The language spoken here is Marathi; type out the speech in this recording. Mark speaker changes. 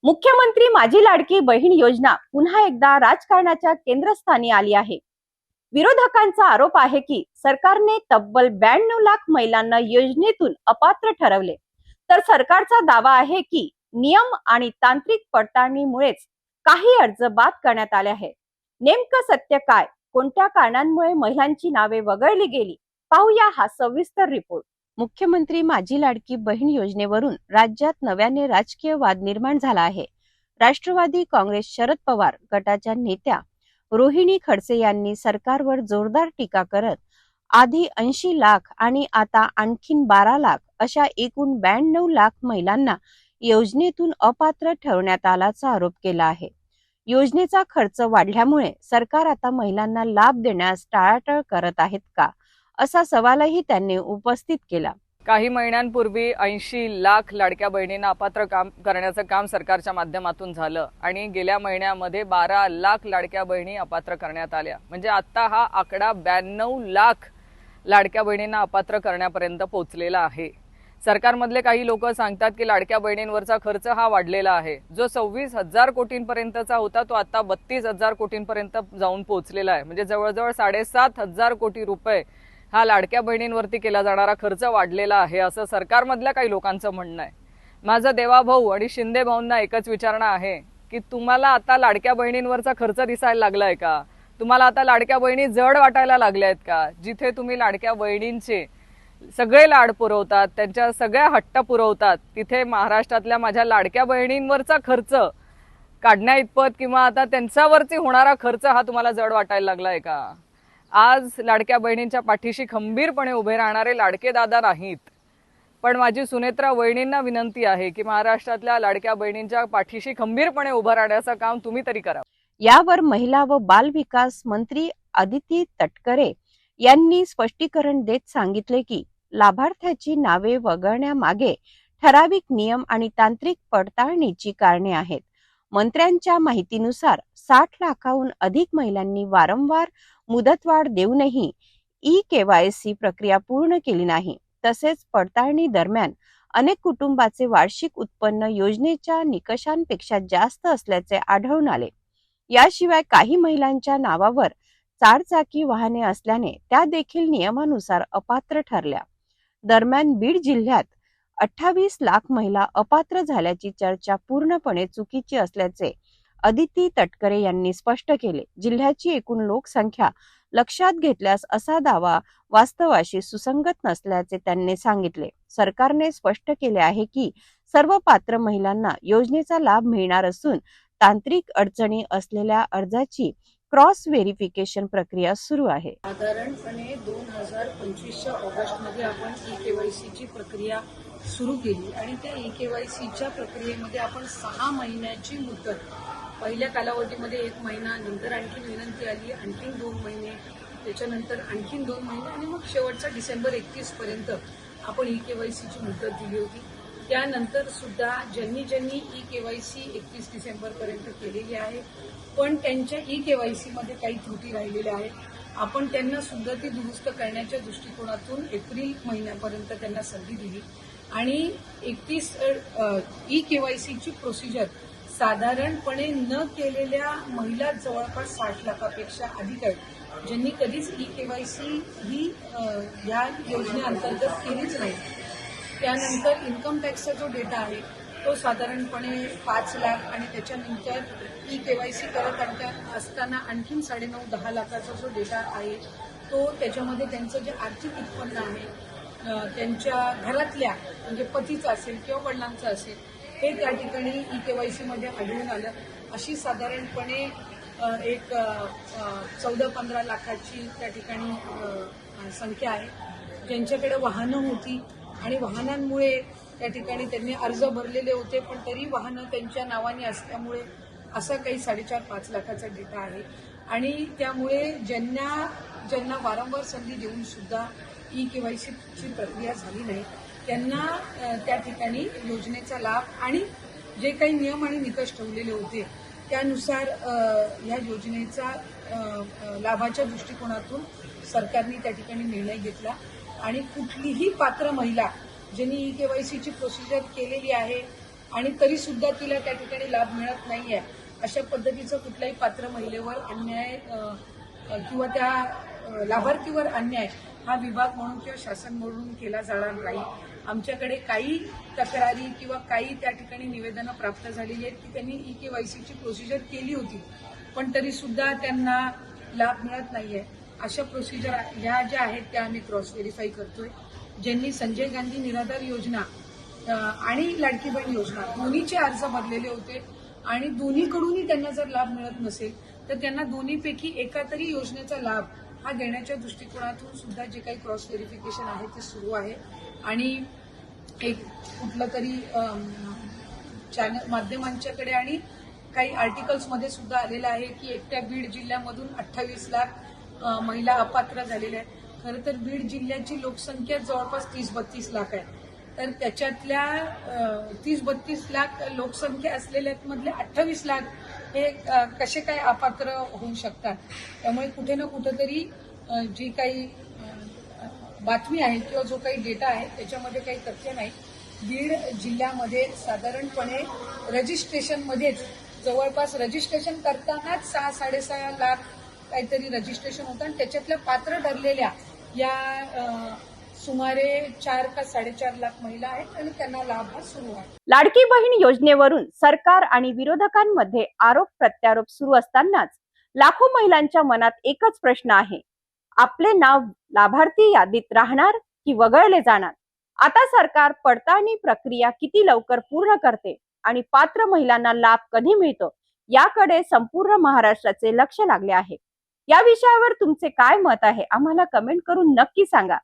Speaker 1: मुख्यमंत्री माझी लाडकी बहीण योजना पुन्हा एकदा राजकारणाच्या केंद्रस्थानी आली आहे। विरोधकांचा आरोप आहे की सरकारने तब्बल 92 लाख महिलांना योजनेतून अपात्र ठरवले, तर सरकारचा दावा आहे की नियम आणि तांत्रिक पडताळणीमुळेच काही अर्ज बाद करण्यात आले आहेत। नेमकं सत्य काय, कोणत्या कारणांमुळे महिलांची नावे वगळली गेली, पाहूया हा सविस्तर रिपोर्ट। मुख्यमंत्री माझी लाडकी बहीण योजनेवरून राज्यात नव्याने राजकीय वाद निर्माण झाला आहे। राष्ट्रवादी काँग्रेस शरद पवार गटाच्या नेत्या रोहिणी खडसे यांनी सरकारवर जोरदार टीका करत आधी 80 लाख आणि आता आणखीन 12 लाख अशा एकूण 92 लाख महिलांना योजनेतून अपात्र ठरवण्यात आल्याचा आरोप केला आहे। योजनेचा खर्च वाढल्यामुळे सरकार आता महिलांना लाभ देण्यास टाळाटाळ करत आहेत का, असा सवालही त्यांनी उपस्थित केला।
Speaker 2: काही महिन्यांपूर्वी 80 लाख लाडक्या बहिणींना अपात्र करण्याचं काम सरकारच्या माध्यमातून झालं आणि गेल्या महिन्यामध्ये 12 लाख लाडक्या बहिणी अपात्र करण्यात आल्या। म्हणजे आता हा आकडा 92 लाख लाडक्या बहिणींना अपात्र करण्यापर्यंत पोहोचलेला आहे। सरकारमधले काही लोक सांगतात की लाडक्या बहिणींवरचा खर्च हा वाढलेला आहे, जो 26,000 कोटींपर्यंतचा होता तो आता 32,000 कोटींपर्यंत जाऊन पोहोचलेला आहे। म्हणजे जवळजवळ 7,500 कोटी रुपये हा लाडक्या बहिणींवरती केला जाणारा खर्च वाढलेला आहे, असं सरकारमधल्या काही लोकांचं म्हणणं आहे। माझं देवाभाऊ आणि शिंदे भाऊंना एकच विचारणं आहे की तुम्हाला आता लाडक्या बहिणींवरचा खर्च दिसायला लागलाय का? तुम्हाला आता लाडक्या बहिणी जड वाटायला लागल्या आहेत का? जिथे तुम्ही लाडक्या बहिणींचे सगळे लाड पुरवतात, त्यांच्या सगळ्या हट्ट पुरवतात, तिथे महाराष्ट्रातल्या माझ्या लाडक्या बहिणींवरचा खर्च काढण्या इतपत किंवा आता त्यांच्यावरती होणारा खर्च हा तुम्हाला जड वाटायला लागलाय का? आज लाडक्या बहिणींच्या पाठीशी खंबीरपणे उभे राहणारे लाडके दादा नाहीत, पण माझी सुनेत्रा वहिनींना विनंती आहे की महाराष्ट्रातल्या लाडक्या बहिणींच्या पाठीशी खंबीरपणे उभं राहण्याचं काम तुम्ही तरी करा।
Speaker 1: यावर महिला व बाल विकास मंत्री अदिती तटकरे यांनी स्पष्टीकरण देत सांगितले की लाभार्थ्याची नावे वगळण्यामागे ठराविक नियम आणि तांत्रिक पडताळणीची कारणे आहेत। मंत्र्यांच्या माहितीनुसार 60 लाखाहून अधिक महिलांनी वारंवार मुदतवाढ देऊनही ई-केवायसी प्रक्रिया पूर्ण केली नाही। तसेच पडताळणी दरम्यान अनेक कुटुंबाचे वार्षिक उत्पन्न योजनेच्या निकषांपेक्षा जास्त असल्याचे आढळून आले। याशिवाय काही महिलांच्या नावावर चारचाकी वाहने असल्याने त्या देखील नियमानुसार अपात्र ठरल्या। दरम्यान बीड जिल्ह्यात 28 लाख महिला अपात्र झाल्याची चर्चा पूर्णपणे चुकीची असल्याचे अदिती तटकरे यांनी स्पष्ट केले। जिल्ह्याची एकूण लोकसंख्या लक्षात घेतल्यास असा दावा वास्तवाशी सुसंगत नसल्याचे त्यांनी सांगितले। सरकारने स्पष्ट केले आहे की सर्व पात्र महिलांना योजनेचा लाभ मिळणार असून तांत्रिक अडचणी असलेल्या अर्जाची क्रॉस व्हेरिफिकेशन प्रक्रिया सुरू आहे।
Speaker 3: साधारणपणे 2025च्या ऑगस्टमध्ये आपण ई-केवायसीची प्रक्रिया सुरू केली आणि त्या ई-केवायसीच्या प्रक्रियेमध्ये आपण 6 महिन्याची मुदत, पहिल्या कालावधीमध्ये 1 महिना, नंतर आणखी विनंती आली, आणखीन 2 महिने, त्याच्यानंतर आणखीन 2 महिने आणि मग शेवटचा डिसेंबर 31 पर्यंत आपण ई-केवायसीची मुदत दिली होती। त्यानंतर सुद्धा ज्यांनी ई-केवायसी 31 डिसेंबर पर्यंत केलेली आहे, पण त्यांच्या ई-केवायसी मध्ये काही त्रुटी राहिलेल्या आहेत, आपण त्यांना सुद्धा ती दुरुस्त करण्याच्या दृष्टिकोनातून एप्रिल महिन्यापर्यंत त्यांना संधी दिली आणि 31 ई-केवायसीची प्रोसिजर साधारणपणे न केलेल्या महिला जवळपास 60 लाखापेक्षा अधिक आहेत, ज्यांनी कधीच ई-केवायसी ही या योजनेअंतर्गत केलीच नाही। त्यानंतर इन्कम टॅक्सचा जो डेटा आहे तो साधारणपणे 5 लाख आणि त्याच्यानंतर ई-केवायसी करत असताना आणखीन 9.5-10 लाखाचा जो डेटा आहे तो त्याच्यामध्ये त्यांचं जे आर्थिक उत्पन्न आहे त्यांच्या घरातल्या म्हणजे पतीचं असेल किंवा वडिलांचं असेल हे त्या ठिकाणी ई-केवायसी मध्ये आढळून आलं। अशी साधारणपणे एक 14-15 लाखाची त्या ठिकाणी संख्या आहे, ज्यांच्याकडे वाहनं होती आणि वाहनांमुळे त्या ठिकाणी त्यांनी अर्ज भरलेले होते, पण तरी वाहनं त्यांच्या नावाने असल्यामुळे असा काही 4.5-5 लाखाचा डेटा आहे आणि त्यामुळे ज्यांना वारंवार संधी देऊन सुद्धा ई-केवायसीची प्रक्रिया झाली नाही त्यांना त्या ठिकाणी योजनेचा लाभ आणि जे काही नियम आणि निकष ठेवलेले होते त्यानुसार या योजनेचा लाभाच्या दृष्टिकोनातून सरकारने त्या ठिकाणी निर्णय घेतला आणि कुठलीही पात्र महिला ज्यांनी ई-केवायसीची प्रोसिजर केलेली आहे आणि तरी सुद्धा तिला त्या ठिकाणी लाभ मिळत नाहीये, अशा पद्धतीचं कुठल्याही पात्र महिलेवर अन्याय किंवा त्या लाभार्थीवर अन्याय हा विभाग म्हणून किंवा शासन म्हणून केला जाणार नाही. आमच्याकडे काही तक्रारी किंवा काही त्या ठिकाणी निवेदनं प्राप्त झालेली आहेत की त्यांनी EKYCची प्रोसिजर केली होती, पण तरी सुद्धा त्यांना लाभ मिळत नाहीये. अशा प्रोसिजर ह्या ज्या आहेत त्या आम्ही क्रॉस व्हेरीफाय करतोय. ज्यांनी संजय गांधी निराधार योजना आणि लाडकी बहीण योजना दोन्हीचे अर्ज भरलेले होते आणि दोन्हीकडूनही त्यांना जर लाभ मिळत नसेल तर त्यांना दोन्हीपैकी एका तरी योजनेचा लाभ हा देण्याच्या दृष्टिकोनातून सुद्धा जे काही क्रॉस व्हेरिफिकेशन आहे ते सुरू आहे. आणि एक कुठलं तरी चॅनल माध्यमांच्याकडे आणि काही आर्टिकल्समध्ये सुद्धा आलेलं आहे की एकट्या बीड जिल्ह्यामधून 28 लाख महिला अपात्र झालेल्या आहेत. खरं तर बीड जिल्ह्याची लोकसंख्या जवळपास 30-32 लाख आहे. तर त्याच्यातल्या 30-32 लाख लोकसंख्या असलेल्या मधले 28 लाख हे कसे काय अपात्र होऊ शकतात. त्यामुळे कुठे ना कुठेतरी जी काही बातमी आहे किंवा जो काही डेटा आहे त्याच्यामध्ये काही तथ्य नाही. बीड जिल्ह्यामध्ये साधारणपणे रजिस्ट्रेशनमध्येच जवळपास रजिस्ट्रेशन करतानाच 6-6.5 लाख काहीतरी रजिस्ट्रेशन होतं आणि त्याच्यातल्या पात्र ठरलेल्या या सुमारे 4 का 4.5 लाख महिला आहेत आणि त्यांना लाभ हा सुरू आहे.
Speaker 1: लाडकी बहीण योजनेवरून सरकार आणि विरोधकांमध्ये आरोप प्रत्यारोप सुरू असतानाच लाखो महिलांच्या मनात एकच प्रश्न आहे, आपले नाव लाभार्थी यादीत राहणार की वगळले जाणार. आता सरकार पडताळणी प्रक्रिया किती लवकर पूर्ण करते आणि पात्र महिलांना लाभ कधी मिळतो याकडे संपूर्ण महाराष्ट्राचे लक्ष लागले आहे. या विषयावर तुमचे काय मत आहे आम्हाला कमेंट करून नक्की सांगा.